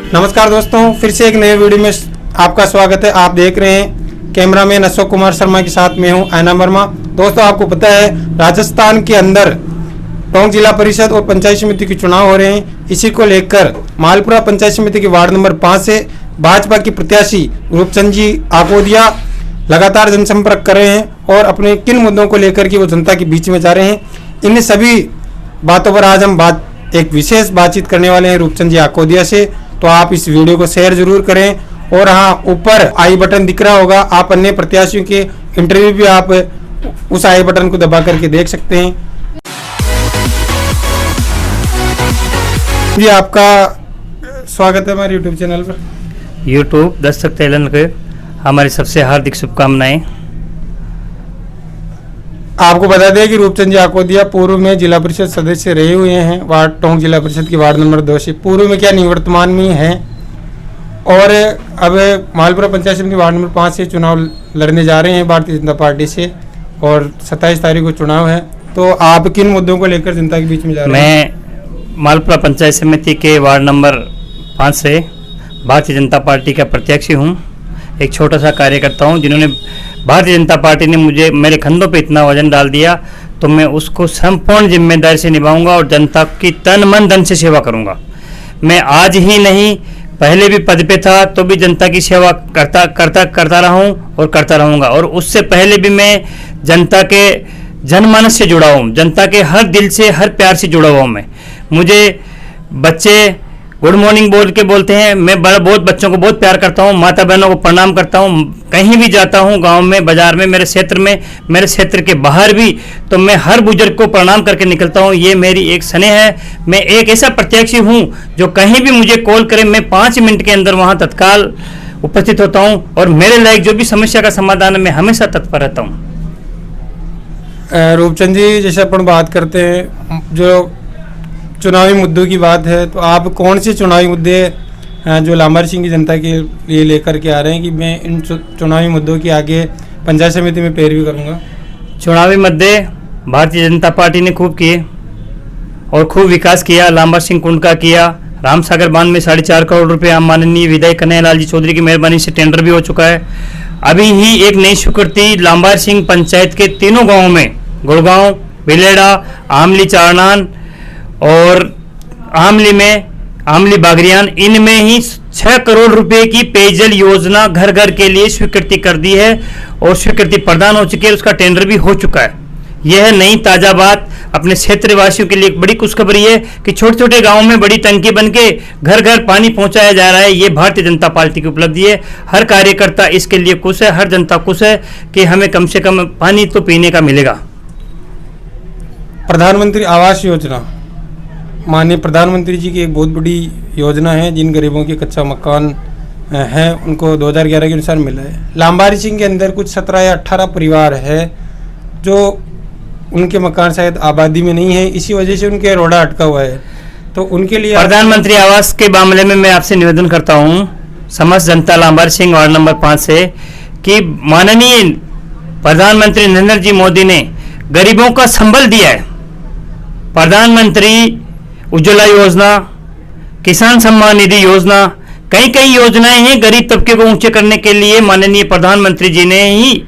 नमस्कार दोस्तों, फिर से एक नए वीडियो में आपका स्वागत है। आप देख रहे हैं कैमरामैन अशोक कुमार शर्मा के साथ मैं हूं आयना वर्मा। दोस्तों, आपको पता है राजस्थान के अंदर टोंक जिला परिषद और पंचायत समिति के चुनाव हो रहे हैं। इसी को लेकर मालपुरा पंचायत समिति के वार्ड नंबर 5 से भाजपा की प्रत्याशी रूपचंद जी आकोदिया लगातार जनसंपर्क कर रहे हैं और अपने किन मुद्दों को लेकर के वो जनता के बीच में जा रहे हैं, इन सभी बातों पर आज हम एक विशेष बातचीत करने वाले हैं रूपचंद जी आकोदिया से। तो आप इस वीडियो को शेयर जरूर करें और हाँ, ऊपर आई बटन दिख रहा होगा, आप अन्य प्रत्याशियों के इंटरव्यू भी आप उस आई बटन को दबा करके देख सकते हैं। जी, आपका स्वागत है हमारे यूट्यूब चैनल पर। यूट्यूब दर्शक चैनल के हमारी सबसे हार्दिक शुभकामनाएं। आपको बता दें कि रूपचंद जी आकोदिया पूर्व में जिला परिषद सदस्य रहे हुए हैं, वार्ड टोंक जिला परिषद की वार्ड नंबर 2 से। पूर्व में क्या निवर्तमान में हैं और अब मालपुरा पंचायत समिति वार्ड नंबर 5 से चुनाव लड़ने जा रहे हैं भारतीय जनता पार्टी से और 27 तारीख को चुनाव है। तो आप किन मुद्दों को लेकर जनता के बीच में जा रहे हैं? मैं मालपुरा पंचायत समिति के वार्ड नंबर 5 से भारतीय जनता पार्टी का प्रत्याशी हूँ। एक छोटा सा कार्यकर्ता हूँ। जिन्होंने भारतीय जनता पार्टी ने मुझे मेरे कंधों पे इतना वजन डाल दिया, तो मैं उसको संपूर्ण जिम्मेदारी से निभाऊंगा और जनता की तन मन धन से सेवा करूंगा। मैं आज ही नहीं, पहले भी पद पे था तो भी जनता की सेवा करता रहा हूँ और करता रहूंगा। और उससे पहले भी मैं जनता के जनमानस से जुड़ा हूँ, जनता के हर दिल से, हर प्यार से जुड़ा हुआ हूँ। मुझे बच्चे गुड मॉर्निंग बोल के बोलते हैं। मैं बहुत बच्चों को बहुत प्यार करता हूँ, माता बहनों को प्रणाम करता हूँ। कहीं भी जाता हूँ, गांव में, बाजार में, मेरे क्षेत्र के बाहर भी, तो मैं हर बुजुर्ग को प्रणाम करके निकलता हूँ। ये मेरी एक स्नेह है। मैं एक ऐसा प्रत्याशी हूँ जो कहीं भी मुझे कॉल करे, मैं 5 मिनट के अंदर वहाँ तत्काल उपस्थित होता हूँ और मेरे लायक जो भी समस्या का समाधान है, मैं हमेशा तत्पर रहता हूँ। रूपचंद जी, जैसे अपन बात करते हैं जो चुनावी मुद्दों की बात है, तो आप कौन से चुनावी मुद्दे जो लांबारी सिंह की जनता के लिए लेकर के आ रहे हैं कि मैं इन चुनावी मुद्दों की आगे पंचायत समिति में पैरवी करूंगा? चुनावी मुद्दे भारतीय जनता पार्टी ने खूब किए और खूब विकास किया। लांबार सिंह कुंड का किया, रामसागर बांध में 4.5 करोड़ रुपए हम माननीय विधायक कन्हैयालाल जी चौधरी की मेहरबानी से टेंडर भी हो चुका है। अभी ही एक नई स्वीकृति लांबार सिंह पंचायत के तीनों गाँवों में, गुड़गांव, बिलेड़ा, आमली चारनान और आमली बागरियान, इनमें ही 6 करोड़ रुपए की पेयजल योजना घर घर के लिए स्वीकृति कर दी है और स्वीकृति प्रदान हो चुकी है। उसका टेंडर भी हो चुका है। यह नई ताजा बात अपने क्षेत्रवासियों के लिए एक बड़ी खुशखबरी है कि छोटे छोटे गांवों में बड़ी टंकी बन के घर घर पानी पहुंचाया जा रहा है। ये भारतीय जनता पार्टी की उपलब्धि है। हर कार्यकर्ता इसके लिए खुश है, हर जनता खुश है कि हमें कम से कम पानी तो पीने का मिलेगा। प्रधानमंत्री आवास योजना माननीय प्रधानमंत्री जी की एक बहुत बड़ी योजना है। जिन गरीबों के कच्चा मकान है उनको 2011 के अनुसार मिला है। लांबारी सिंह के अंदर कुछ 17 या 18 परिवार है जो उनके मकान शायद आबादी में नहीं है, इसी वजह से उनके रोड़ा अटका हुआ है। तो उनके लिए प्रधानमंत्री आवास के मामले में मैं आपसे निवेदन करता हूं, समस्त जनता लांबारी सिंह वार्ड नंबर 5 से, कि माननीय प्रधानमंत्री नरेंद्र जी मोदी ने गरीबों का संबल दिया है। प्रधानमंत्री उज्ज्वला योजना, किसान सम्मान निधि योजना, कई योजनाएं हैं गरीब तबके को ऊंचे करने के लिए। माननीय प्रधानमंत्री जी ने ही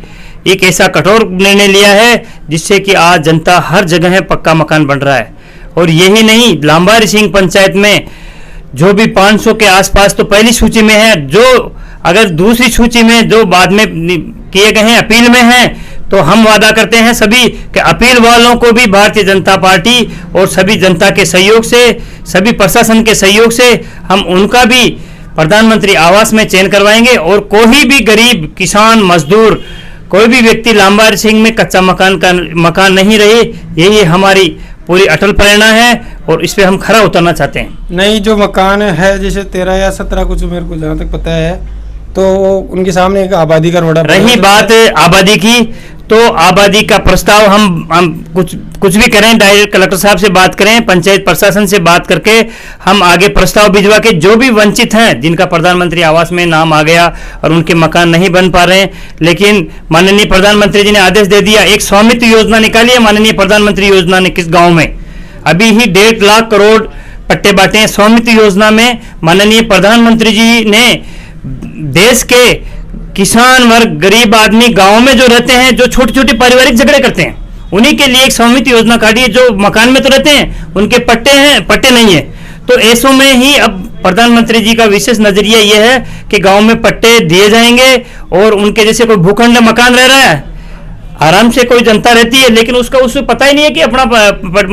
एक ऐसा कठोर निर्णय लिया है जिससे कि आज जनता हर जगह पक्का मकान बन रहा है। और यही नहीं, लांबारी सिंह पंचायत में जो भी 500 के आसपास तो पहली सूची में है, जो अगर दूसरी सूची में जो बाद में किए गए हैं, अपील में हैं, तो हम वादा करते हैं सभी कि अपील वालों को भी भारतीय जनता पार्टी और सभी जनता के सहयोग से, सभी प्रशासन के सहयोग से हम उनका भी प्रधानमंत्री आवास में चयन करवाएंगे। और कोई भी गरीब, किसान, मजदूर, कोई भी व्यक्ति लांबारी सिंह में कच्चा मकान नहीं रहे, यही हमारी पूरी अटल प्रेरणा है और इस पे हम खरा उतरना चाहते हैं। नहीं, जो मकान है जैसे 13 या 17 कुछ मेरे को जहाँ तक पता है, तो उनके सामने एक आबादी का रोड़ा। रही बात आबादी की, तो आबादी का प्रस्ताव हम कुछ भी करें, डायरेक्ट कलेक्टर साहब से बात करें, पंचायत प्रशासन से बात करके हम आगे प्रस्ताव भिजवा के जो भी वंचित हैं, जिनका प्रधानमंत्री आवास में नाम आ गया और उनके मकान नहीं बन पा रहे हैं, लेकिन माननीय प्रधानमंत्री जी ने आदेश दे दिया, एक स्वामित्व योजना निकाली है माननीय प्रधानमंत्री योजना ने किस गांव में, अभी ही 1.5 लाख करोड़ पट्टे बांटे हैं। स्वामित्व योजना में माननीय प्रधानमंत्री जी ने देश के किसान वर्ग, गरीब आदमी, गांव में जो रहते हैं, जो छोटे छोटे पारिवारिक झगड़े करते हैं, उन्हीं के लिए एक स्वामित्व योजना काटी है। जो मकान में तो रहते हैं उनके पट्टे हैं, पट्टे नहीं है, तो ऐसों में ही अब प्रधानमंत्री जी का विशेष नजरिया यह है कि गांव में पट्टे दिए जाएंगे और उनके जैसे कोई भूखंड मकान रह रहा है, आराम से कोई जनता रहती है, लेकिन उसको पता ही नहीं है कि अपना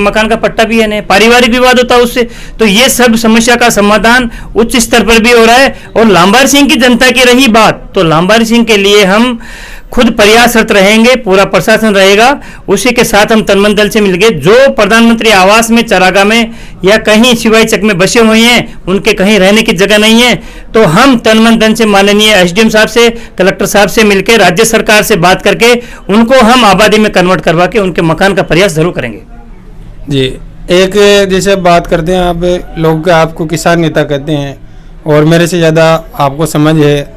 मकान का पट्टा भी है, नहीं, पारिवारिक विवाद होता है उससे। तो ये सब समस्या का समाधान उच्च स्तर पर भी हो रहा है। और लांबार सिंह की जनता की रही बात, तो लांबार सिंह के लिए हम खुद प्रयासरत रहेंगे, पूरा प्रशासन रहेगा, उसी के साथ हम तन मन दल से मिलकर जो प्रधानमंत्री आवास में, चरागा में या कहीं शिवाई चक में बसे हुए हैं, उनके कहीं रहने की जगह नहीं है, तो हम तन मन धन से माननीय एसडीएम साहब से, कलेक्टर साहब से मिलकर राज्य सरकार से बात करके उनको हम आबादी में कन्वर्ट करवा के उनके मकान का प्रयास जरूर करेंगे। जी, एक जैसे बात करते हैं, आप लोग आपको किसान नेता कहते हैं और मेरे से ज़्यादा आपको समझ है।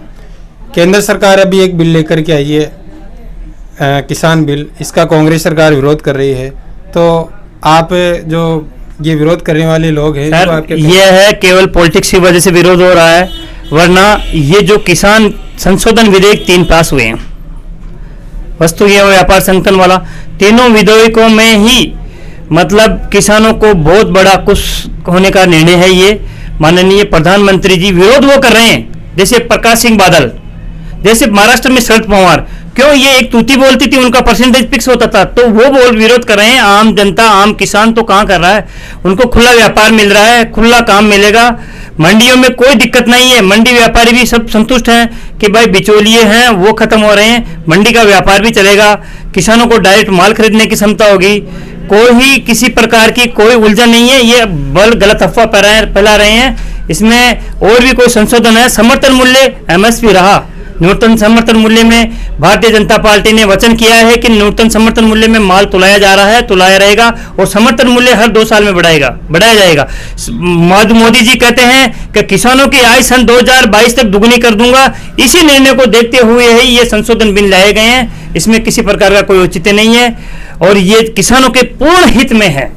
केंद्र सरकार अभी एक बिल लेकर के आई है, किसान बिल, इसका कांग्रेस सरकार विरोध कर रही है, तो आप जो ये विरोध करने वाले लोग हैं, सर, ये है केवल पॉलिटिक्स की वजह से विरोध हो रहा है, वरना ये जो किसान संशोधन विधेयक 3 पास हुए हैं, वस्तु एवं व्यापार संगठन वाला, तीनों विधेयकों में ही मतलब किसानों को बहुत बड़ा खुश होने का निर्णय है। ये माननीय प्रधानमंत्री जी विरोध वो कर रहे हैं, जैसे प्रकाश सिंह बादल, जैसे महाराष्ट्र में शरद पवार, क्यों ये एक तूती बोलती थी, उनका परसेंटेज फिक्स होता था, तो वो विरोध कर रहे हैं। आम जनता, आम किसान तो कहाँ कर रहा है, उनको खुला व्यापार मिल रहा है, खुला काम मिलेगा, मंडियों में कोई दिक्कत नहीं है, मंडी व्यापारी भी सब संतुष्ट हैं कि भाई बिचौलिए हैं वो खत्म हो रहे हैं, मंडी का व्यापार भी चलेगा, किसानों को डायरेक्ट माल खरीदने की क्षमता होगी, कोई किसी प्रकार की कोई उलझन नहीं है। ये बल गलत अफवाह फैला रहे हैं, इसमें और भी कोई संशोधन है। समर्थन मूल्य एमएसपी रहा, न्यूनतम समर्थन मूल्य में भारतीय जनता पार्टी ने वचन किया है कि न्यूनतम समर्थन मूल्य में माल तुलाया जा रहा है, तुलाया रहेगा, और समर्थन मूल्य हर 2 साल में बढ़ाया जाएगा। मोदी जी कहते हैं कि किसानों की आय सन 2022 तक दुगनी कर दूंगा। इसी निर्णय को देखते हुए ही ये संशोधन बिल लाए गए हैं, इसमें किसी प्रकार का कोई औचित्य नहीं है और ये किसानों के पूर्ण हित में है।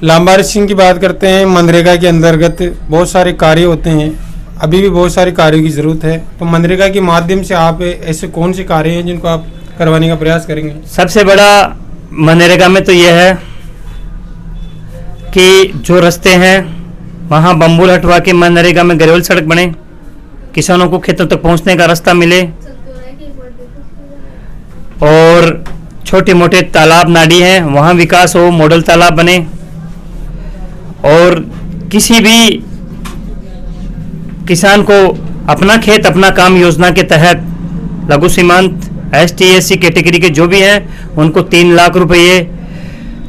लांबार सिंह की बात करते हैं, मनरेगा के अंतर्गत बहुत सारे कार्य होते हैं, अभी भी बहुत सारे कार्यों की ज़रूरत है, तो मनरेगा के माध्यम से आप ऐसे कौन से कार्य हैं जिनको आप करवाने का प्रयास करेंगे? सबसे बड़ा मनरेगा में तो यह है कि जो रास्ते हैं वहाँ बम्बूल हटवा के मनरेगा में ग्रेवल सड़क बने, किसानों को खेतों तक पहुँचने का रास्ता मिले, और छोटे मोटे तालाब नाड़ी हैं वहाँ विकास हो, मॉडल तालाब बने, और किसी भी किसान को अपना खेत अपना काम योजना के तहत लघु सीमांत ST/SC कैटेगरी के जो भी हैं उनको 3 लाख रुपये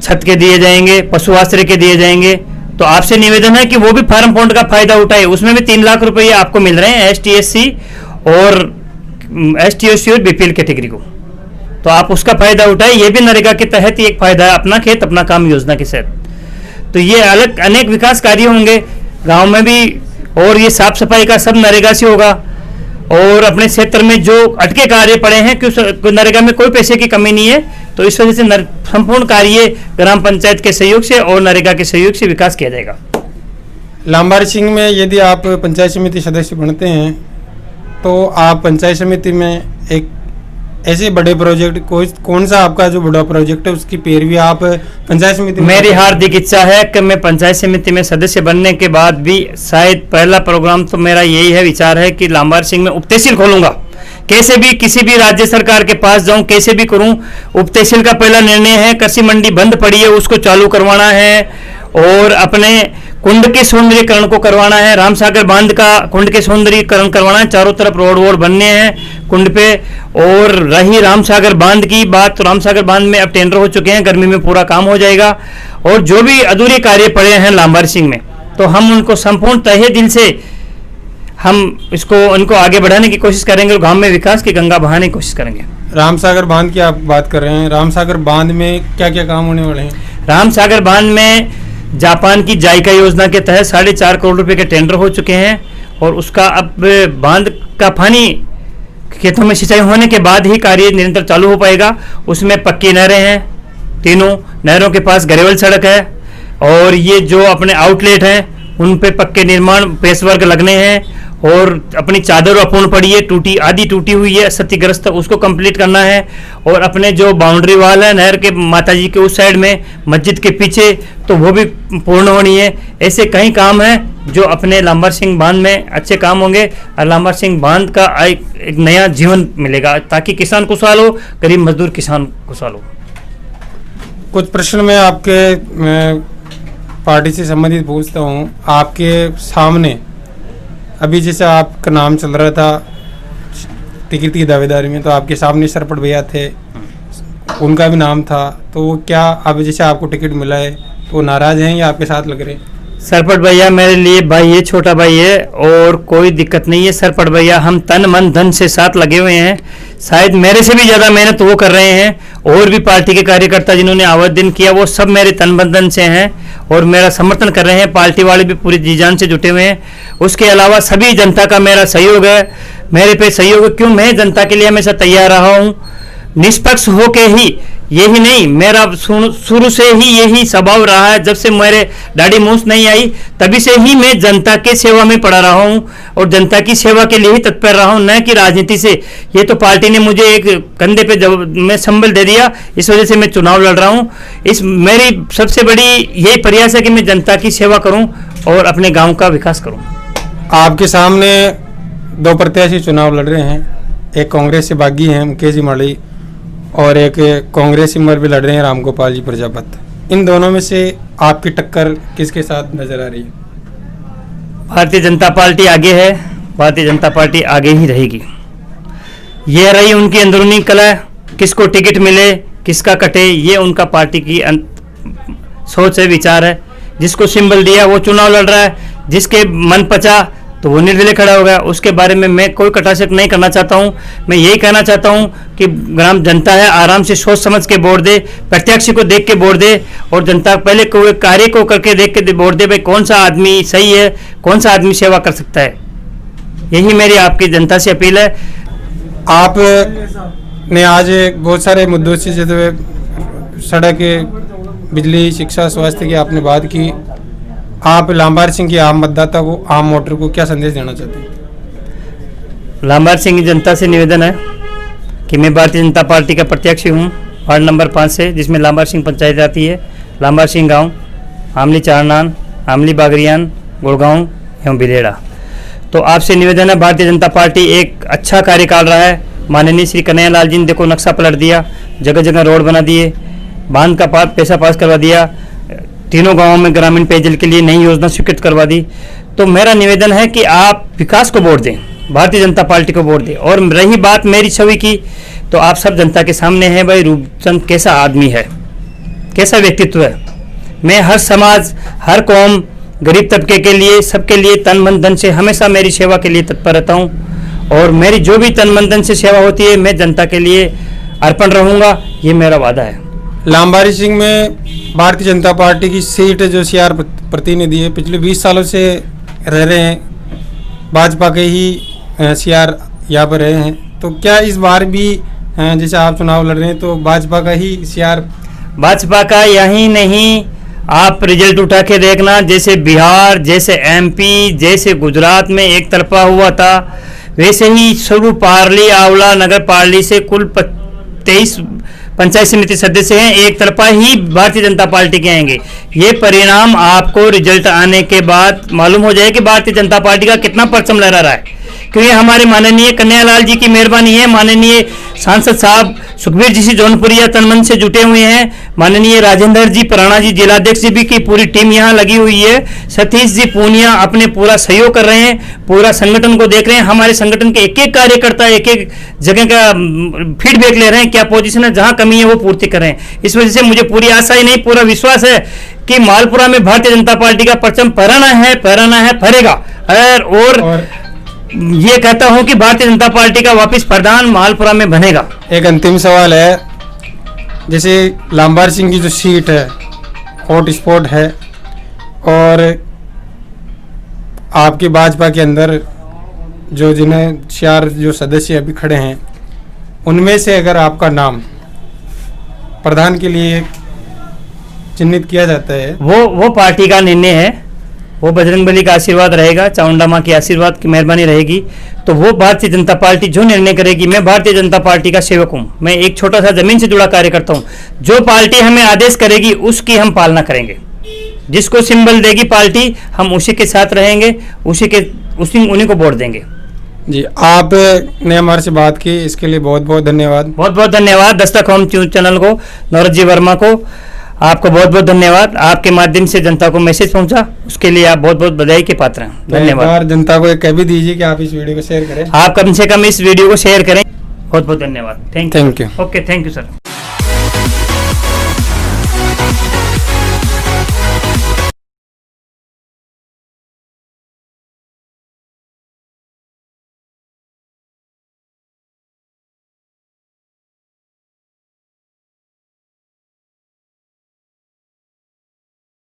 छत के दिए जाएंगे, पशु आश्रय के दिए जाएंगे। तो आपसे निवेदन है कि वो भी फार्म पॉइंट का फायदा उठाए, उसमें भी 3 लाख रुपये आपको मिल रहे हैं ST/SC और BPL कैटेगरी को, तो आप उसका फायदा उठाए। ये भी नरेगा के तहत ही एक फायदा है, अपना खेत अपना काम योजना के तहत। तो ये अलग अनेक विकास कार्य होंगे गाँव में भी, और ये साफ सफाई का सब नरेगा से होगा। और अपने क्षेत्र में जो अटके कार्य पड़े हैं कि नरेगा में कोई पैसे की कमी नहीं है, तो इस वजह से संपूर्ण कार्य ग्राम पंचायत के सहयोग से और नरेगा के सहयोग से विकास किया जाएगा। लांबार सिंह में यदि आप पंचायत समिति सदस्य बनते हैं तो आप पंचायत समिति में एक ऐसे बड़े प्रोजेक्ट कौन सा आपका जो बड़ा प्रोजेक्ट है उसकी पैरवी आप पंचायत समिति में? मेरी हार्दिक इच्छा है कि मैं पंचायत समिति में सदस्य बनने के बाद भी शायद पहला प्रोग्राम तो मेरा यही है, विचार है कि लांबार सिंह में उप तहसील खोलूंगा। कैसे भी किसी भी राज्य सरकार के पास जाऊं, कैसे भी करूं, उप तहसील का पहला निर्णय है कृषि मंडी बंद पड़ी है उसको चालू करवाना है, और अपने कुंड के सौंदर्यीकरण को करवाना है, रामसागर बांध का कुंड के सौंदर्यीकरण करवाना है, चारों तरफ रोड बनने हैं कुंड पे। और रही रामसागर बांध की बात, तो रामसागर बांध में अब टेंडर हो चुके हैं, गर्मी में पूरा काम हो जाएगा। और जो भी अधूरे कार्य पड़े हैं लांबार सिंह में, तो हम उनको संपूर्ण तहे दिल से हम उनको आगे बढ़ाने की कोशिश करेंगे और गांव में विकास की गंगा बहाने की कोशिश करेंगे। रामसागर बांध की आप बात कर रहे हैं, रामसागर बांध में क्या क्या काम होने वाले हैं? रामसागर बांध में जापान की जायका योजना के तहत 4.5 करोड़ रुपए के टेंडर हो चुके हैं, और उसका अब बांध का पानी खेतों में सिंचाई होने के बाद ही कार्य निरंतर चालू हो पाएगा। उसमें पक्की नहरें हैं, तीनों नहरों के पास ग्रेवल सड़क है, और ये जो अपने आउटलेट हैं उन पे पक्के निर्माण पेशवर्क लगने हैं, और अपनी चादर अपूर्ण पड़ी है, टूटी आधी टूटी हुई है, क्षतिग्रस्त, उसको कंप्लीट करना है। और अपने जो बाउंड्री वाल है नहर के माताजी के उस साइड में मस्जिद के पीछे, तो वो भी पूर्ण होनी है। ऐसे कई काम हैं जो अपने लांबर सिंह बांध में अच्छे काम होंगे, और लांबर सिंह बांध का एक नया जीवन मिलेगा, ताकि किसान खुशहाल हो, गरीब मजदूर किसान खुशहाल हो। कुछ प्रश्न मैं आपके पार्टी से संबंधित पूछता हूँ। आपके सामने अभी जैसे आपका नाम चल रहा था टिकट की दावेदारी में, तो आपके सामने सरपट भैया थे, उनका भी नाम था, तो वो क्या अब जैसे आपको टिकट मिला है तो वो नाराज हैं या आपके साथ लग रहे हैं? सरपट भैया मेरे लिए भाई है, छोटा भाई है, और कोई दिक्कत नहीं है। सरपट भैया हम तन मन धन से साथ लगे हुए हैं, शायद मेरे से भी ज़्यादा मेहनत वो कर रहे हैं। और भी पार्टी के कार्यकर्ता जिन्होंने आवेदन किया वो सब मेरे तन मन धन से हैं और मेरा समर्थन कर रहे हैं। पार्टी वाले भी पूरी जी जान से जुटे हुए हैं। उसके अलावा सभी जनता का मेरा सहयोग है, मेरे पे सहयोग है, क्यों मैं जनता के लिए हमेशा तैयार रहा हूँ, निष्पक्ष होके ही। यही नहीं, मेरा शुरू से ही यही स्वभाव रहा है। जब से मेरे दाढ़ी मूछ नहीं आई तभी से ही मैं जनता के सेवा में पड़ा रहा हूँ और जनता की सेवा के लिए ही तत्पर रहा हूँ, न कि राजनीति से। ये तो पार्टी ने मुझे एक कंधे पे जब मैं संबल दे दिया, इस वजह से मैं चुनाव लड़ रहा हूँ। इस मेरी सबसे बड़ी यही प्रयास है कि मैं जनता की सेवा करूँ और अपने गाँव का विकास करूँ। आपके सामने दो प्रत्याशी चुनाव लड़ रहे हैं, एक कांग्रेस से बागी हैं मुकेश जी मरड़ी और एक कांग्रेस सिमर भी लड़ रहे हैं राम गोपाल जी प्रजापत। इन दोनों में से आपकी टक्कर किसके साथ नजर आ रही है? भारतीय जनता पार्टी आगे है, भारतीय जनता पार्टी आगे ही रहेगी। यह रही उनकी अंदरूनी कला, किसको टिकट मिले किसका कटे, ये उनका पार्टी की सोच है, विचार है। जिसको सिंबल दिया वो चुनाव लड़ रहा है, जिसके मन पचा तो वो निर्दलीय खड़ा हो गया। उसके बारे में मैं कोई कटाक्षेप नहीं करना चाहता हूँ। मैं यही कहना चाहता हूँ कि ग्राम जनता है, आराम से सोच समझ के वोट दे, प्रत्यक्ष को देख के वोट दे, और जनता पहले कोई कार्य को करके देख के वोट दे। भाई कौन सा आदमी सही है, कौन सा आदमी सेवा कर सकता है, यही मेरी आपकी जनता से अपील है। आप ने आज बहुत सारे मुद्दों से, जैसे सड़क, बिजली, शिक्षा, स्वास्थ्य की आपने बात की। आप लांबार सिंह की आम मतदाता को, आम वोटर को क्या संदेश देना चाहते हैं? लांबार सिंह की जनता से निवेदन है कि मैं भारतीय जनता पार्टी का प्रत्याशी हूँ, वार्ड नंबर 5 से, जिसमें लांबार सिंह पंचायत आती है। लांबार सिंह गाँव, आमली चारनान, आमली बागरियान, गुड़गांव एवं बिलेड़ा। तो आपसे निवेदन है, भारतीय जनता पार्टी एक अच्छा कार्यकाल रहा है। माननीय श्री कन्हैयालाल जी ने देखो नक्शा पलट दिया, जगह जगह रोड बना दिए, बांध का पैसा पास करवा दिया, तीनों गांवों में ग्रामीण पेयजल के लिए नई योजना स्वीकृत करवा दी। तो मेरा निवेदन है कि आप विकास को वोट दें, भारतीय जनता पार्टी को वोट दें। और रही बात मेरी छवि की, तो आप सब जनता के सामने है भाई रूपचंद कैसा आदमी है, कैसा व्यक्तित्व है। मैं हर समाज, हर कौम, गरीब तबके के लिए, सबके लिए तन मन धन से हमेशा मेरी सेवा के लिए तत्पर रहता हूँ, और मेरी जो भी तन मन धन से सेवा होती है मैं जनता के लिए अर्पण रहूँगा, ये मेरा वादा है। लांबारी सिंह में भारतीय जनता पार्टी की सीट जो सीआर प्रतिनिधि है, पिछले 20 सालों से रह रहे हैं, भाजपा के ही सीआर यहाँ पर रहे हैं। तो क्या इस बार भी जैसे आप चुनाव लड़ रहे हैं तो भाजपा का ही सीआर? भाजपा का यही नहीं, आप रिजल्ट उठा के देखना, जैसे बिहार, जैसे एमपी, जैसे गुजरात में एक तरफा हुआ था, वैसे ही शुरू पार्ली, आंवला नगर पार्ली से कुल 23 पंचायत समिति सदस्य हैं, एक तरफा ही भारतीय जनता पार्टी के आएंगे। ये परिणाम आपको रिजल्ट आने के बाद मालूम हो जाए कि भारतीय जनता पार्टी का कितना परचम लहरा रहा है, क्योंकि हमारे माननीय कन्हैयालाल जी की मेहरबानी है। माननीय सांसद साहब सुखबीर जी से जौनपुरिया तनमन से जुटे हुए हैं। माननीय राजेंद्र जी पराणा जी जिलाध्यक्ष जी भी की पूरी टीम यहाँ लगी हुई है। सतीश जी पूनिया अपने पूरा सहयोग कर रहे हैं, पूरा संगठन को देख रहे हैं। हमारे संगठन के एक एक कार्यकर्ता एक एक जगह का फीडबैक ले रहे हैं, क्या पोजीशन है, जहां कमी है वो पूर्ति कर रहे हैं। इस वजह से मुझे पूरी आशा ही नहीं, पूरा विश्वास है कि मालपुरा में भारतीय जनता पार्टी का परचम फहराना है, फहरेगा। और ये कहता हूं कि भारतीय जनता पार्टी का वापस प्रधान मालपुरा में बनेगा। एक अंतिम सवाल है, जैसे लांबार सिंह की जो सीट है हॉट स्पॉट है, और आपकी भाजपा के अंदर जिन्हें 4 जो सदस्य अभी खड़े हैं, उनमें से अगर आपका नाम प्रधान के लिए चिन्हित किया जाता है? वो पार्टी का निर्णय है, वो बजरंगबली का आशीर्वाद रहेगा, चामुंडा माँ की आशीर्वाद की मेहरबानी रहेगी। तो वो भारतीय जनता पार्टी जो निर्णय करेगी, मैं भारतीय जनता पार्टी का सेवक हूँ, मैं एक छोटा सा जमीन से जुड़ा कार्यकर्ता हूँ। जो पार्टी हमें आदेश करेगी उसकी हम पालना करेंगे, जिसको सिंबल देगी पार्टी हम उसी के साथ रहेंगे, उन्हीं को वोट देंगे। जी, आपने हमारे से बात की, इसके लिए बहुत बहुत धन्यवाद। बहुत बहुत धन्यवाद दस्तक होम चैनल को, नवरत जी वर्मा को, आपको बहुत बहुत धन्यवाद। आपके माध्यम से जनता को मैसेज पहुंचा, उसके लिए आप बहुत बहुत बधाई के पात्र हैं। धन्यवाद। जनता को एक कह भी दीजिए कि आप इस वीडियो को शेयर करें। आप कम से कम इस वीडियो को शेयर करें। बहुत बहुत धन्यवाद। Thank you. Thank you. Okay, thank you sir.